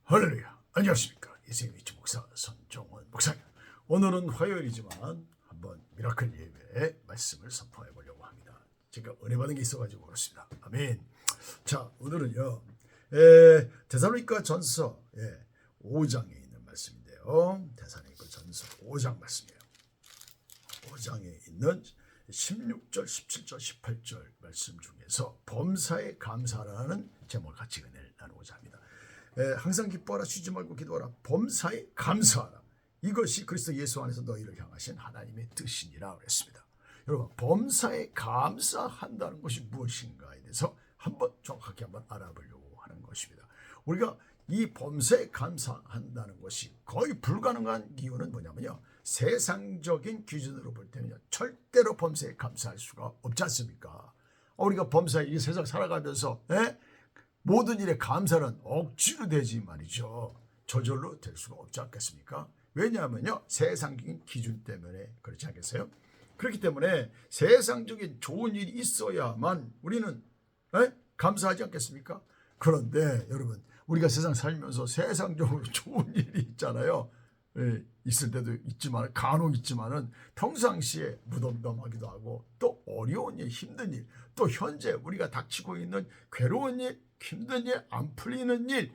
할렐루야. 안녕하십니까. 이세미 목사 손종원 목사입니다. 오늘은 화요일이지만 한번 미라클 예배의 말씀을 선포해 보려고 합니다. 제가 은혜 받은 게 있어가지고 그렇습니다. 아멘. 자, 오늘은요. 데살로니가 전서 5장에 있는 말씀인데요. 데살로니가 전서 5장 말씀이에요. 5장에 있는 16절, 17절, 18절 말씀 중에서 범사에 감사라는 제목을 같이 은혜를 나누고자 합니다. 항상 기뻐하라, 쉬지 말고 기도하라, 범사에 감사하라. 이것이 그리스도 예수 안에서 너희를 향하신 하나님의 뜻이니라 그랬습니다. 여러분, 범사에 감사한다는 것이 무엇인가에 대해서 한번 정확하게 한번 알아보려고 하는 것입니다. 우리가 이 범사에 감사한다는 것이 거의 불가능한 이유는 뭐냐면요, 세상적인 기준으로 볼 때는요, 절대로 범사에 감사할 수가 없지 않습니까? 우리가 범사에 이 세상 살아가면서 모든 일에 감사는 억지로 되지 말이죠. 저절로 될 수가 없지 않겠습니까? 왜냐하면요, 세상적인 기준 때문에 그렇지 않겠어요? 그렇기 때문에 세상적인 좋은 일이 있어야만 우리는 감사하지 않겠습니까? 그런데 여러분, 우리가 세상 살면서 세상적으로 좋은 일이 있잖아요. 있을 때도 있지만, 간혹 있지만은 평상시에 무덤덤하기도 하고, 또 어려운 일, 힘든 일, 또 현재 우리가 닥치고 있는 괴로운 일, 힘든 일, 안 풀리는 일,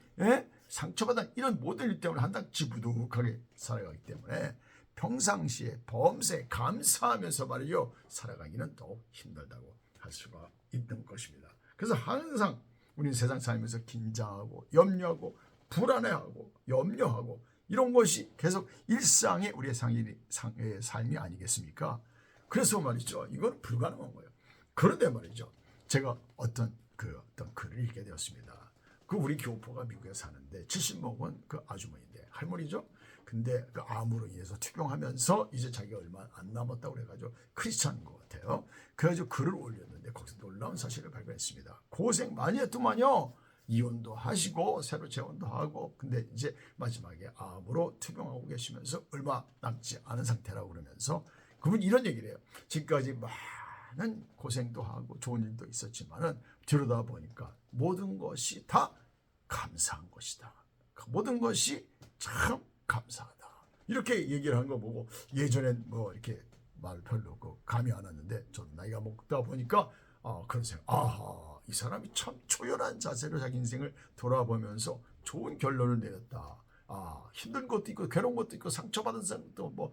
상처받은 이런 모든 일 때문에 한낱 지부득하게 살아가기 때문에 평상시에 범사에 감사하면서 말이요, 살아가기는 더욱 힘들다고 할 수가 있는 것입니다. 그래서 항상 우리는 세상 살면서 긴장하고 염려하고 불안해하고 염려하고 이런 것이 계속 일상의 우리의 삶이 아니겠습니까? 그래서 말이죠, 이건 불가능한 거예요. 그런데 말이죠, 제가 어떤 글을 읽게 되었습니다. 그 우리 교포가 미국에 사는데 70먹은 그 아주머니인데, 할머니죠. 근데 그 암으로 인해서 투병하면서 이제 자기가 얼마 안 남았다고 그래가지고 크리스찬인 것 같아요. 그래가지고 글을 올렸는데 거기서 놀라운 사실을 발견했습니다. 고생 많이 했더만요. 이혼도 하시고 새로 재혼도 하고, 근데 이제 마지막에 암으로 투병하고 계시면서 얼마 남지 않은 상태라고 그러면서 그분 이런 얘기를 해요. 지금까지 많은 고생도 하고 좋은 일도 있었지만은 들여다 보니까 모든 것이 다 감사한 것이다. 모든 것이 참 감사하다. 이렇게 얘기를 한 거 보고, 예전엔 뭐 이렇게 말 별로 감이 안 왔는데 저도 나이가 먹다 보니까 그런 생각, 이 사람이 참 초연한 자세로 자기 인생을 돌아보면서 좋은 결론을 내렸다. 힘든 것도 있고 괴로운 것도 있고 상처받은 사람도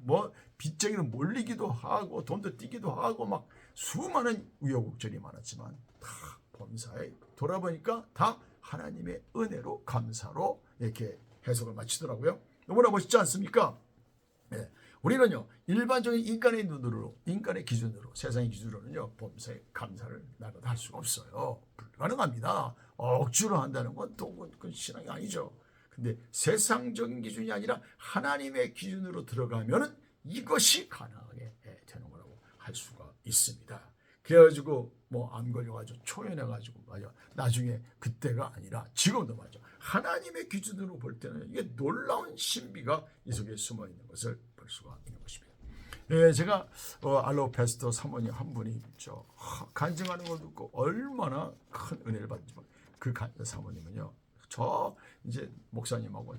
뭐 빚쟁이로 몰리기도 하고 돈도 띄기도 하고 막 수많은 우여곡절이 많았지만 다 범사에 돌아보니까 다 하나님의 은혜로 감사로 이렇게 해석을 마치더라고요. 너무나 멋있지 않습니까? 우리는요, 일반적인 인간의 눈으로, 인간의 기준으로, 세상의 기준으로는요, 범사에 감사를 나눠도 할 수가 없어요. 불가능합니다. 억지로 한다는 건 또 그건 신앙이 아니죠. 근데 세상적인 기준이 아니라 하나님의 기준으로 들어가면은 이것이 가능하게 되는 거라고 할 수가 있습니다. 그래가지고 뭐 암 걸려가지고 초연해가지고 맞아, 나중에 그때가 아니라 지금도 맞아, 하나님의 기준으로 볼 때는 이게 놀라운 신비가 이 속에 숨어 있는 것을 볼 수가 있는 것입니다. 제가 알로 패스터 사모님 한 분이 있죠. 간증하는 걸 듣고 얼마나 큰 은혜를 받지만, 그 사모님은요, 저 이제 목사님하고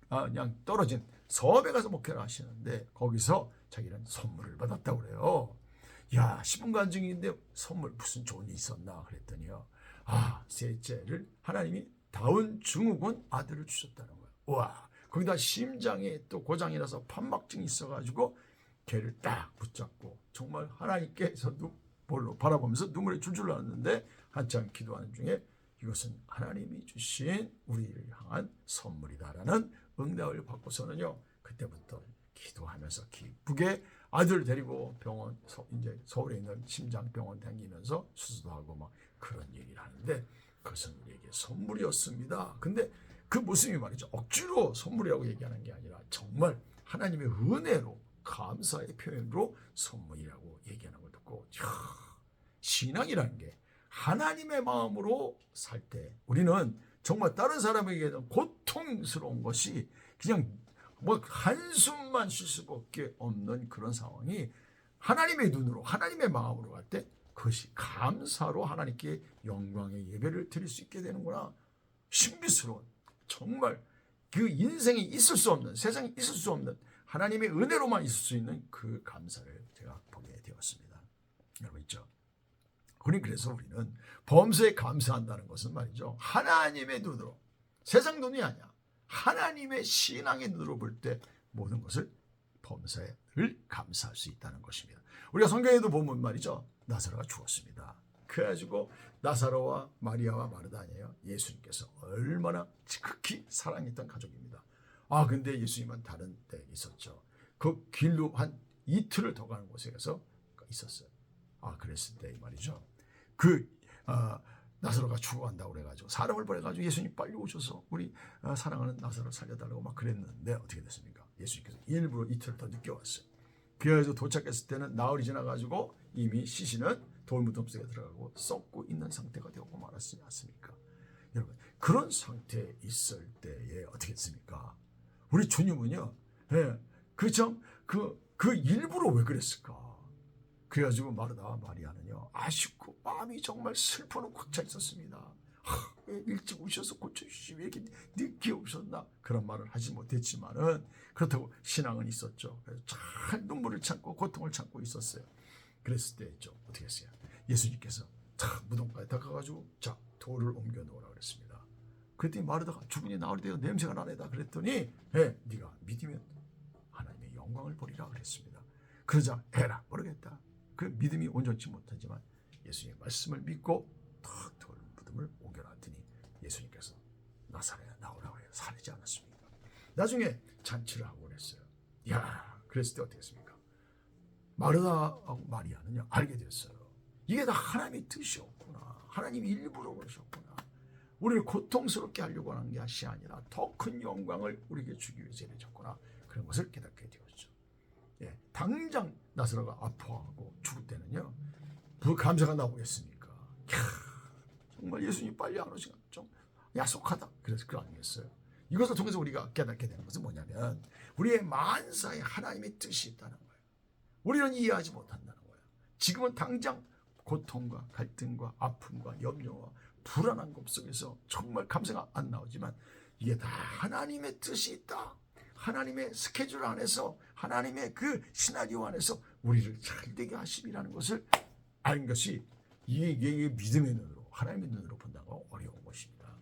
그냥 떨어진 서울에 가서 목회를 하시는데 거기서 자기는 선물을 받았다고 그래요. 야, 10분 간증인데 선물 무슨 좋은 일이 있었나 그랬더니요, 셋째를 하나님이 다운 증후군 아들을 주셨다는 거예요. 와, 거기다 심장에 또 고장이 나서 판막증이 있어가지고 걔를 딱 붙잡고 정말 하나님께서 볼로 바라보면서 눈물이 줄줄 나왔는데, 한참 기도하는 중에 이것은 하나님이 주신 우리를 향한 선물이다라는 응답을 받고서는요, 그때부터 기도하면서 기쁘게 아들을 데리고 병원, 이제 서울에 있는 심장병원 다니면서 수술도 하고 막 그런 얘기를 하는데, 그것은 우리에게 선물이었습니다. 근데 그 모습이 말이죠, 억지로 선물이라고 얘기하는 게 아니라 정말 하나님의 은혜로 감사의 표현으로 선물이라고 얘기하는 걸 듣고, 신앙이라는 게 하나님의 마음으로 살 때 우리는 정말 다른 사람에게는 고통스러운 것이 그냥 뭐 한숨만 쉴 수밖에 없는 그런 상황이 하나님의 눈으로, 하나님의 마음으로 갈 때 그것이 감사로 하나님께 영광의 예배를 드릴 수 있게 되는구나. 신비스러운 정말 그 인생에 있을 수 없는, 세상에 있을 수 없는 하나님의 은혜로만 있을 수 있는 그 감사를 제가 보게 되었습니다. 여러분 있죠? 그래서 우리는 범사에 감사한다는 것은 말이죠, 하나님의 눈으로, 세상 눈이 아니야, 하나님의 신앙의 눈으로 볼 때 모든 것을 범사를 감사할 수 있다는 것입니다. 우리가 성경에도 보면 말이죠, 나사로가 죽었습니다. 그래가지고 나사로와 마리아와 마르다 아니에요, 예수님께서 얼마나 지극히 사랑했던 가족입니다. 근데 예수님은 다른 데 있었죠. 그 길로 한 이틀을 더 가는 곳에서 있었어요. 그랬을 때 말이죠, 나사로가 죽어간다고 그래가지고 사람을 보내가지고 예수님 빨리 오셔서 우리 사랑하는 나사로 살려달라고 막 그랬는데 어떻게 됐습니까? 예수님께서 일부러 이틀 더 늦게 왔어요. 그래서 도착했을 때는 나흘이 지나가지고 이미 시신은 돌무덤 속에 들어가고 썩고 있는 상태가 되고 말았지 않습니까? 여러분, 그런 상태에 있을 때에 어떻게 했습니까? 우리 주님은요, 그 일부러 왜 그랬을까? 그래가지고 마르다와 마리아는요, 아쉽고 마음이 정말 슬퍼는 꽉 차 있었습니다. 왜 일찍 오셔서 고쳐주시지, 왜 이렇게 늦게 오셨나? 그런 말을 하지 못했지만은 그렇다고 신앙은 있었죠. 그래서 잘 눈물을 참고 고통을 참고 있었어요. 그랬을 때 있죠, 어떻게 했어요? 예수님께서 무덤까지 다가가지고 돌을 옮겨 놓으라 그랬습니다. 그랬더니 마르다가 주분이 나올 때가 냄새가 나네다 그랬더니 네가 믿으면 하나님의 영광을 보리라 그랬습니다. 그러자 에라 모르겠다, 그 믿음이 온전치 못하지만 예수님의 말씀을 믿고 탁 돌 무덤을 옮겨놨더니 예수님께서 나사로야 나오라고 해서 살리지 않았습니까? 나중에 잔치를 하고 그랬어요. 그랬을 때 어떻게 했습니까? 마르다하고 마리아는요, 알게 됐어요. 이게 다 하나님의 뜻이었구나. 하나님이 일부러 그러셨구나. 우리를 고통스럽게 하려고 하는 것이 아니라 더 큰 영광을 우리에게 주기 위해서 이러셨구나. 그런 것을 깨닫게 되었죠. 당장 나사로가 아파하고 죽을 때는요, 그 감사가 나오겠습니까? 정말 예수님 빨리 안 오시면 좀 야속하다. 그래서 그거 아니겠어요? 이것을 통해서 우리가 깨닫게 되는 것은 뭐냐면 우리의 만사에 하나님의 뜻이 있다는 거예요. 우리는 이해하지 못한다는 거예요. 지금은 당장 고통과 갈등과 아픔과 염려와 불안한 것 속에서 정말 감사가 안 나오지만 이게 다 하나님의 뜻이 있다. 하나님의 스케줄 안에서, 하나님의 그 시나리오 안에서 우리를 잘되게 하심이라는 것을 아는 것이 이게 믿음의 눈으로, 하나님의 눈으로 본다고 어려운 것입니다.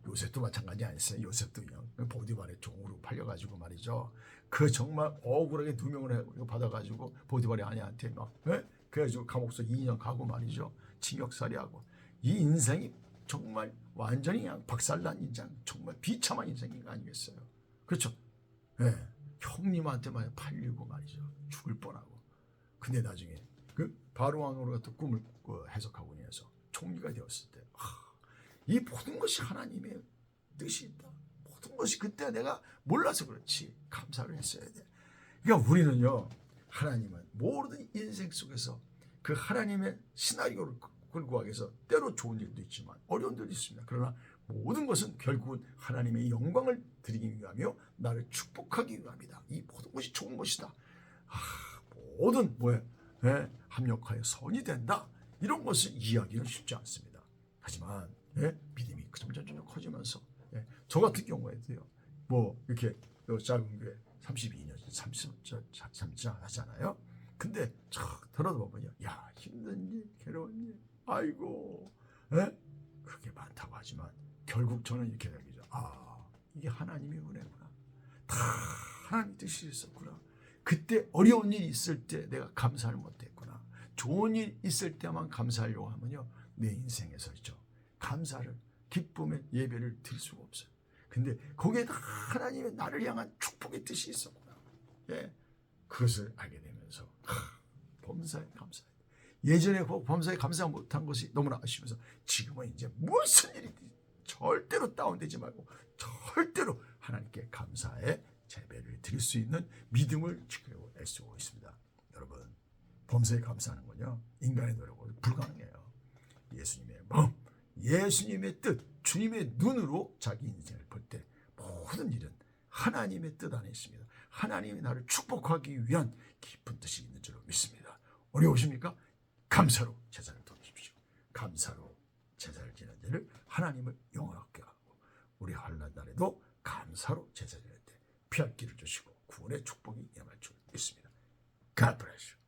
요셉도 마찬가지 아니었어요. 요셉도 그냥 보디발의 종으로 팔려가지고 말이죠, 그 정말 억울하게 누명을 받아가지고 보디발의 아내한테 막 그래가지고 감옥서 2년 가고 말이죠, 징역살이하고, 이 인생이 정말 완전히 그냥 박살난 인생, 정말 비참한 인생인 거 아니겠어요? 그렇죠? 형님한테만 팔리고 말이죠, 죽을 뻔하고. 근데 나중에 그 바로왕으로 같은 꿈을 해석하고 해서 총리가 되었을 때, 이 모든 것이 하나님의 뜻이 있다. 모든 것이 그때 내가 몰라서 그렇지 감사를 했어야 돼. 그러니까 우리는요, 하나님은 모든 인생 속에서 그 하나님의 시나리오를 끌고 가기 위해서 때로 좋은 일도 있지만 어려운 일도 있습니다. 그러나 모든 것은 결국은 하나님의 영광을 드리기 위하며 나를 축복하기 위함이다. 이 모든 것이 좋은 것이다. 모든 합력하여 선이 된다. 이런 것을 이해하기는 쉽지 않습니다. 하지만 믿음이 점점 커지면서 저 같은 경우에도요, 이렇게 작은 교회 32년 30년 하잖아요. 근데 들어도 보면요, 힘든 일, 괴로운 일, 아이고, 그게 많다고 하지만 결국 저는 이렇게 생각이죠. 이게 하나님의 은혜구나. 다 하나님의 뜻이 있었구나. 그때 어려운 일이 있을 때 내가 감사를 못했구나. 좋은 일 있을 때만 감사하려고 하면요, 내 인생에서 있죠, 감사를, 기쁨의 예배를 드릴 수가 없어요. 근데 거기에 다 하나님의 나를 향한 축복의 뜻이 있었구나. 그것을 알게 되면서 범사에 감사해. 예전에 범사에 감사 못한 것이 너무나 아쉬워서 지금은 이제 무슨 일이든 절대로 다운되지 말고 절대로 하나님께 감사의 재배를 드릴 수 있는 믿음을 지키려고 애쓰고 있습니다. 여러분, 범사에 감사하는 건요, 인간의 노력으로 불가능해요. 예수님의 마음, 예수님의 뜻, 주님의 눈으로 자기 인생을 볼 때 모든 일은 하나님의 뜻 안에 있습니다. 하나님이 나를 축복하기 위한 깊은 뜻이 있는 줄로 믿습니다. 어려우십니까? 감사로 제사를 드리십시오. 감사로 제사를 지는 자를 하나님을 영원하게 하고 우리 환난 날에도 감사로 제사 드릴 때 피할 길을 주시고 구원의 축복이 임할 줄 믿습니다. God bless you.